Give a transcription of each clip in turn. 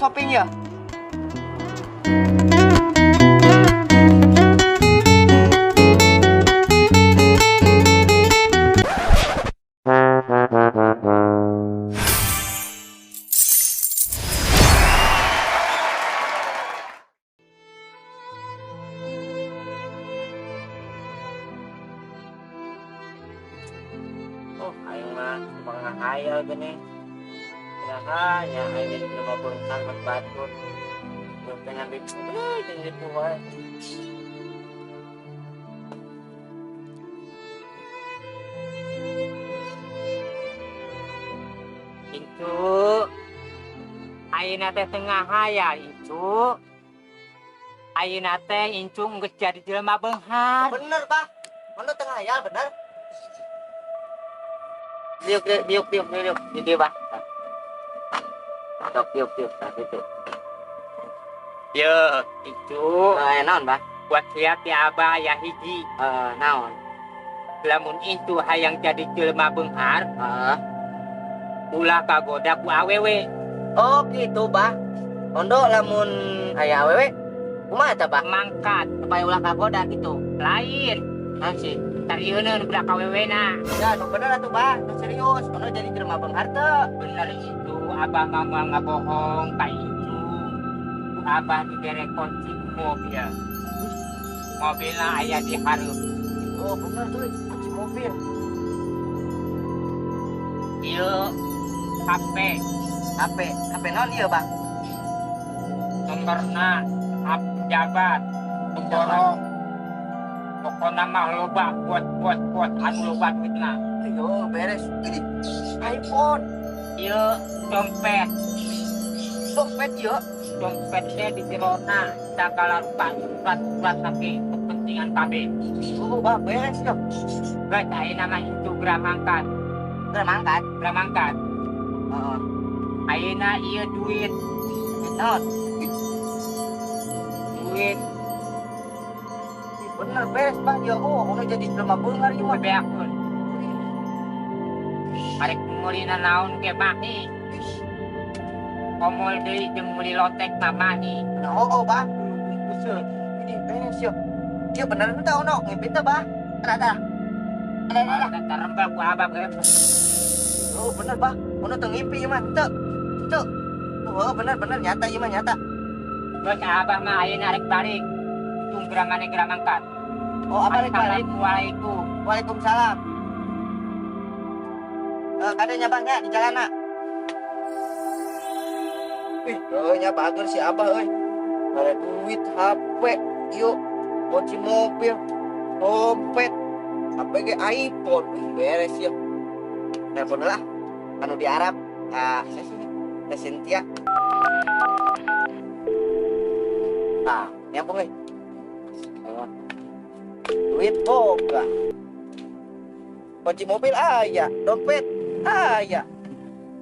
shopping ya? Oh, aing mah cuma ngahayal gini. Hanya aing jadi cuma bengkak mat batur. Belum pengen bikin jadi tua. Itu ayeuna teh tengah hayal itu. Ayeuna teh incu geus jadi jelema beunghar. Bener bang, mana tengah ya bener. Diuk di dia bah. Diuk gitu. Ya, itu Naon bang? buat lihat ya abah ya hiji. Naon? Lamun itu hayang jadi jelema beunghar, ulah kagoda ku awewe. Oh gitu bang. Ondo lamun aya awewe, kumaha eta bang? Mangkat Supaya ulah kagoda gitu. lain. Nasi. Tarieun budak awewena. Ya, nu bener atuh bang, nu serius. Ondo jadi jelema beunghar teu. Bener itu abah mah moal ngabohong ka itu. Ku abah dibere kunci mobil. Mobilna aya di hareup. Oh bener tuh, kunci mobil. Ieu HP HP naon ieu bang? nomorna hap jabat borong. Pokona mah loba buat anu loba duitna. Ayo beres. Ini iPhone, Ieu dompet dompet ieu. dompetnya di jerona sagala rupa surat tapi kepentingan KB. Oh bang beres ya. Guys, ayeuna mah itu gramangkat. Mangkat. Heeh. Ayeuna ieu duit Naon? duit Bener beres bang ya. Oh udah jadi jelema beunghar ieu mah. bebeakun. Arek mulina naon ke mah komol deui jeung meuli lotek mah mani. Oh bang. Bungkuseun. Ini beres ya. Dia bener teh ono ngimpi teh bang. Ada. Ada rembal ku abah ge. Oh bener bang. Ono teu ngimpi ieu mah teu. Teu. Oh bener nyata ieu mah nyata. Geus abah mah ayeuna arek balik. Tung geramane geramangkat. Oh apa rek balik? Assalamualaikum. Waalaikumsalam. Kadenya bang ya di jalana. Nya bager si abah euy. Ada duit, HP, yuk, kunci mobil, dompet, HP ge iPhone, beres ya. Telepon lah, anu di Arab, saya sini, saya Cynthia. Nah, nyambung euy. Duit boga. Kunci mobil aya, dompet aya.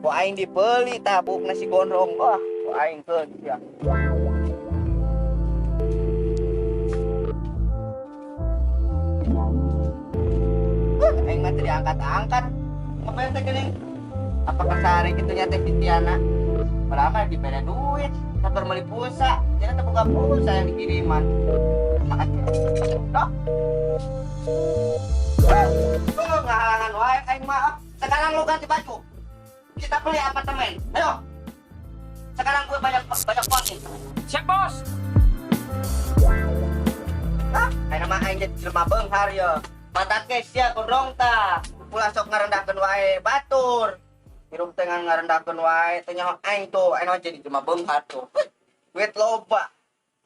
Ku aing dibeli tabuk nasi gondrong. Wah, ku aing kerja. Aing mah teu diangkat-angkat. Ngapain teh geuning? Apakah sehari kitu nya teh Titiana? Padahal mah dibere duit, sabar meuli pulsa. Cenah teh boga pulsa yang dikiriman. Dah. Ngahalangan wae aing mah. Sekarang lu ganti baju. Kita beli apartemen. Ayo. Sekarang gue banyak uang nih. Siap, Bos. Kayak nama aing jadi jelema beunghar ya. Mata kes ya gondrong tah. Pula sok ngarendahkeun wae batur. Hirup teh ngarendahkeun wae teh nyaho aing tuh, aing jadi jelema beunghar tuh. Duit loba.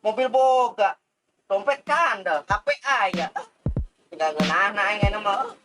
Mobil boga. Dompet kandel, HP aya. Tinggal ngeunahna aing mah.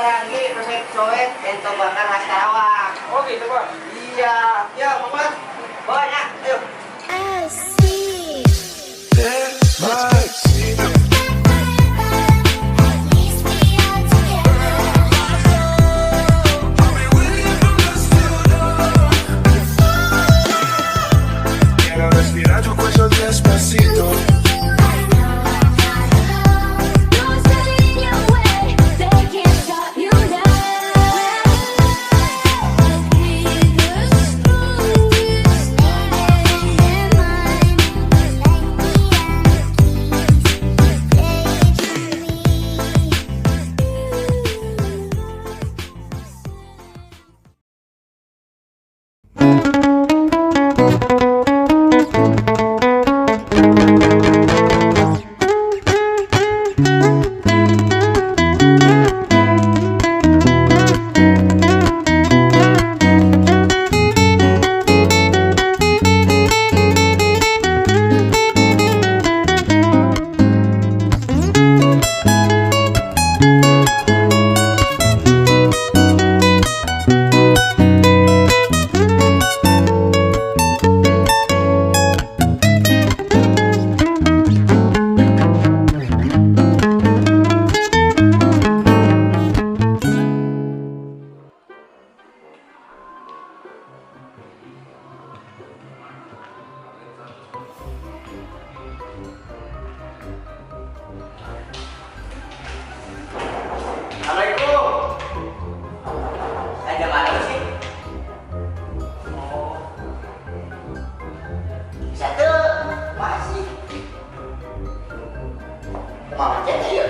sekarang ini resep soet entong bakar khas Karawang. Oh gitu bos. Iya, ya Muhammad. Banyak, ayo. Quiero respirar tu cuello despacito. Assalamualaikum. Ada mana sih? Oh. Bisa tuh. Masih. Mama cek ya.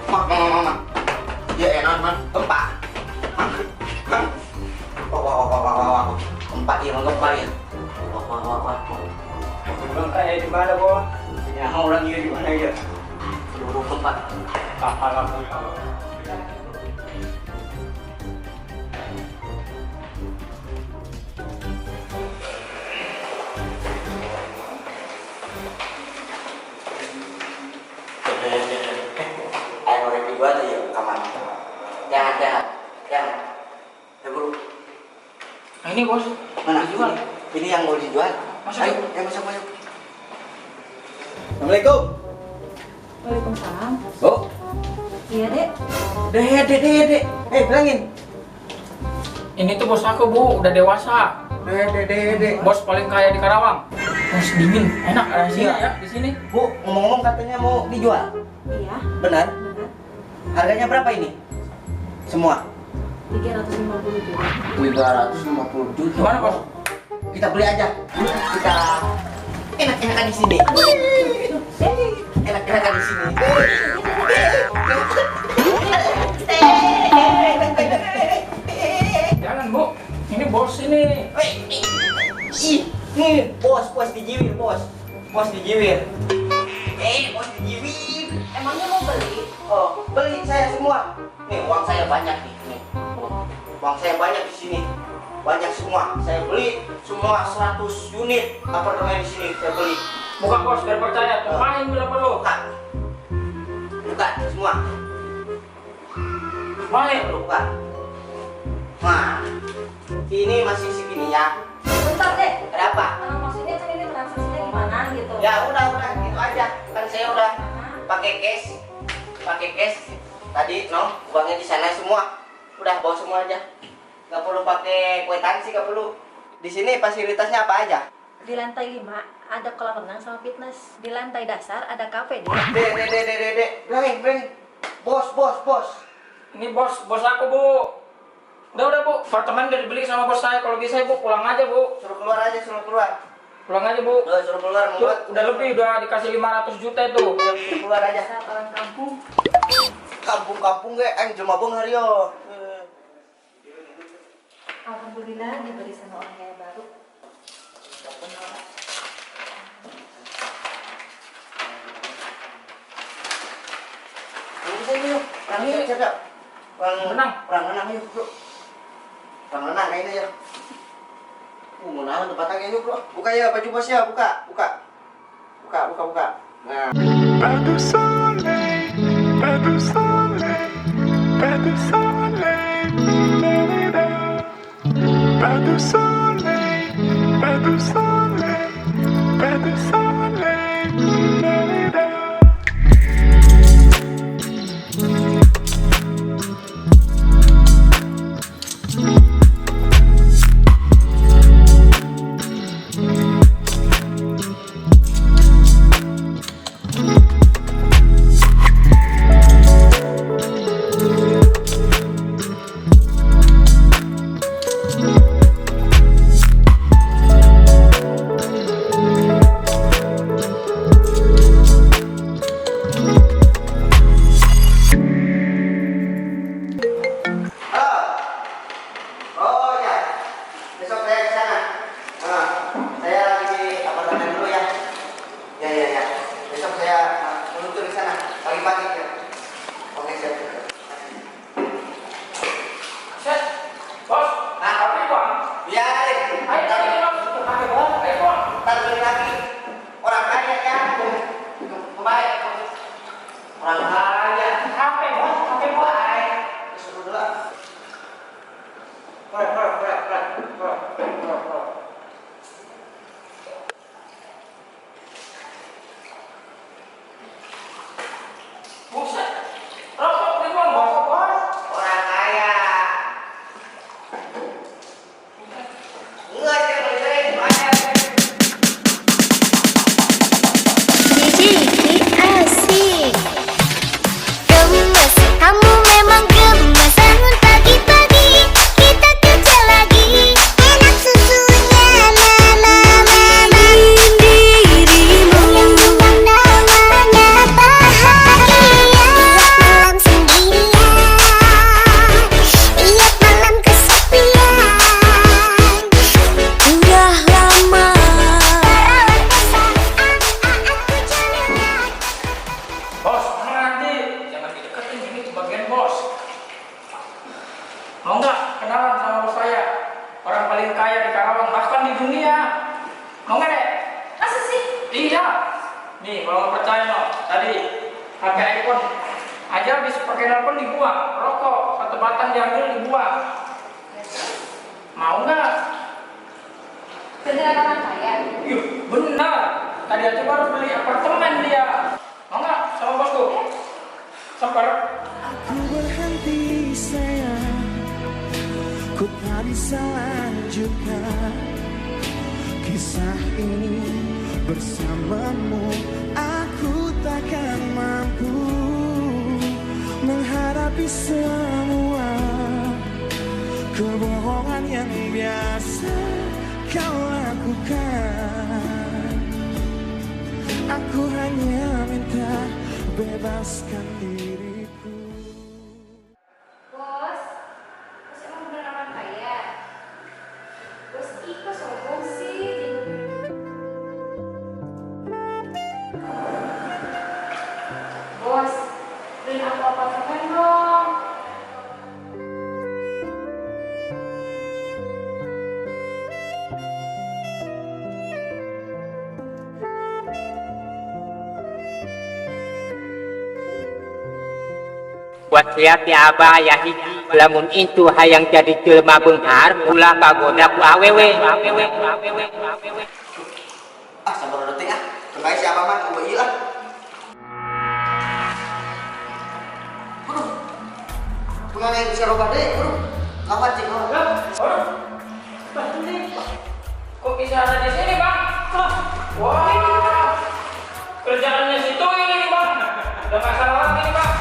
Mama. Ya enak, Man. Gempa. Wah. Empat ya, gempa ya. Wah. Bang saya di mana bos? Ya, orang ini di mana ya? Seluruh tempat. Alhamdulillah. Ayo orang kedua tuh ya, kamar. Jangan. Ya bro, Nah, ini bos. mana Dijual. Ini yang mau dijual. Masuk, Ayo, yuk. masuk. Assalamualaikum. Waalaikumsalam. Oh, Iya, Dek. dek. Bilangin. Ini tuh bos aku bu, udah dewasa. Dek. Bos paling kaya di Karawang. Bos dingin, enak rahasia ya di sini. Bu, ngomong-ngomong katanya mau dijual. Iya, Benar? benar. Harganya berapa ini? Semua? 350 juta. 350 juta. Gimana bos? Kita beli aja. Kita enak-enakan di sini. Enak-enakan di sini. Jangan bu, ini bos ini. Ih, nih bos dijiwir, bos dijiwir. Bos dijiwir. Emangnya mau beli? Oh, beli saya semua. Nih uang saya banyak nih. Uang saya banyak di sini. Banyak semua. Saya beli semua 100 unit apartemen di sini saya beli. Bukan bos, biar percaya. Tumpahin bila perlu. Buka semua. Tumpahin. Buka. Nah, ini masih segini ya. Bentar, Dek. Ada apa? Maksudnya kan ini transaksinya gimana gitu? Ya udah gitu aja. Kan saya udah pakai cash. Tadi uangnya di sana semua. Udah bawa semua aja. Gak perlu pakai kwitansi, gak perlu. Di sini fasilitasnya apa aja? Di lantai 5 ada kolam renang sama fitness. Di lantai dasar ada kafe, Dek. Dek. Bilangin. Bos. Ini bos aku bu. Udah bu, apartemen udah dibeli sama bos saya. Kalau bisa bu, pulang aja bu. Suruh keluar aja. Pulang aja bu. Suruh keluar, Tuh, membuat. udah lebih, udah dikasih 500 juta itu. Suruh keluar aja. Saat orang kampung. Kampung ge, aing jelema beung haryo. Alhamdulillah diberi sama orang kaya baru. Yuk. Perang yuk. Menang. Perang menang yuk, bro. Orang lenang kayaknya ya. Mau nahan tempat kayaknya bro. Buka ya baju bosnya, buka. Buka. Nah. Pas de soleil, pas de soleil, pas de soleil, da-da-da. Pas de soleil, pas de soleil, pas de soleil, da-da-da. Oh ya, besok saya ke sana. Nah, saya lagi di apartemen dulu ya. Ya. Besok saya meluncur di sana pagi-pagi ya. Oke siap. Set, bos. Nah, Apa itu, Bang? biarin. Ayo, Bang. Ayo, Bang. Ntar beli lagi. Orang kaya ya. Kembali. Orang kaya. Apa, Bos? Apa, Bos? Disuruh dulu. Bos. Buset. Rokok ribuan, Bos. Orang kaya. Enggak sih beli banyak. Jadi asik. Gemes, kamu memang gemes. Bangun pagi-pagi, kita kerja lagi. Enak susunya, mama. Dirimu yang namanya bahagia. Malam sendirian, lihat malam kesepian. Udah lama Bos, mana nanti? Jangan dideketin ini sebagian bos. Mau nggak kenalan sama bos saya? Orang paling kaya di Karawang, bahkan di dunia. Mau nggak deh? Masa sih? Iya. Nih, kalau nggak percaya no, tadi HP iPhone aja habis pakai nelpon dibuang, rokok satu batang diambil dibuang. Mau nggak? Beneran orang kaya? Yuk, benar. Tadi aja baru beli apartemen dia. Mau nggak sama bosku? Sabar. Aku berhenti sayang, ku tak bisa lanjutkan kisah ini bersamamu. Aku takkan mampu menghadapi semua kebohongan yang biasa kau lakukan. Aku hanya minta bebaskan diriku. Bos emang beneran orang kaya? Bos kok sombong sih? Bos, beliin aku apartemen dong. Buat siap ya abah ya hiji lamun itu hayang jadi jelema beunghar ulah kagoda ku awewe. Ah, sabar detik ah. Kembali si Abah mah ku ieu lah. Aduh. Kumaha yang bisa robah deui, bro? Apa cing lo? Kok bisa ada di sini, Bang? Wah. Kerjaannya situ ini, Bang. Ada masalah lagi nih, Bang.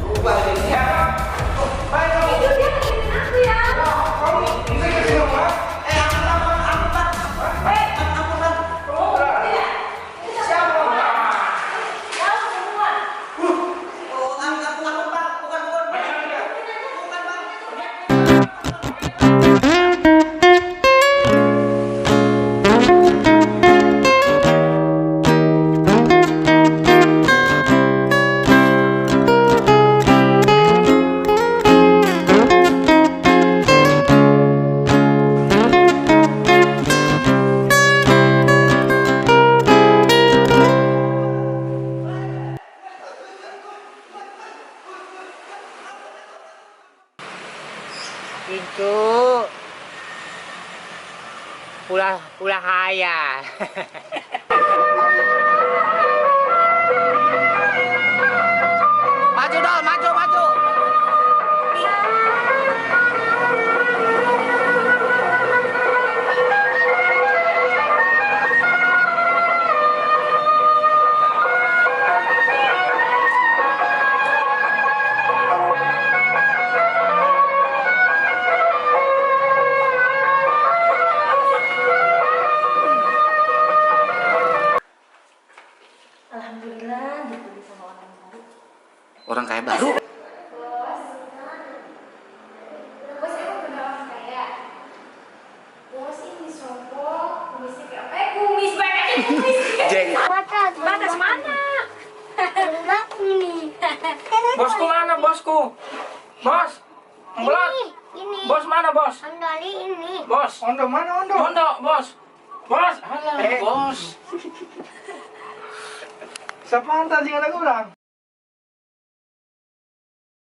Rubah ini. Ya, Bang. Baik, Bang. Itu dia ngirimin aku ya. Kamu bisa ke sini, Bang? Siapa, Bang? Jauh semua. Oh, bukan Pak. Bukan. Macam dia. Bukan, Bang. Itu pulah haya. Maju dong, maju, maju. Alhamdulillah dibeli sama orang baru. Orang kaya baru. Bos, bos emang bener orang kaya. Bos ini sombong, kumisnya kayak apa? Kumis banyak kumis. Jeng. Batas mana? Ini. Bosku mana bosku? Bos, Belot. Ini. Bos mana bos? Andali ini. Bos. Ondo mana ondo? Mondo bos. Bos, halo bos. Siapa tadi ada kurang?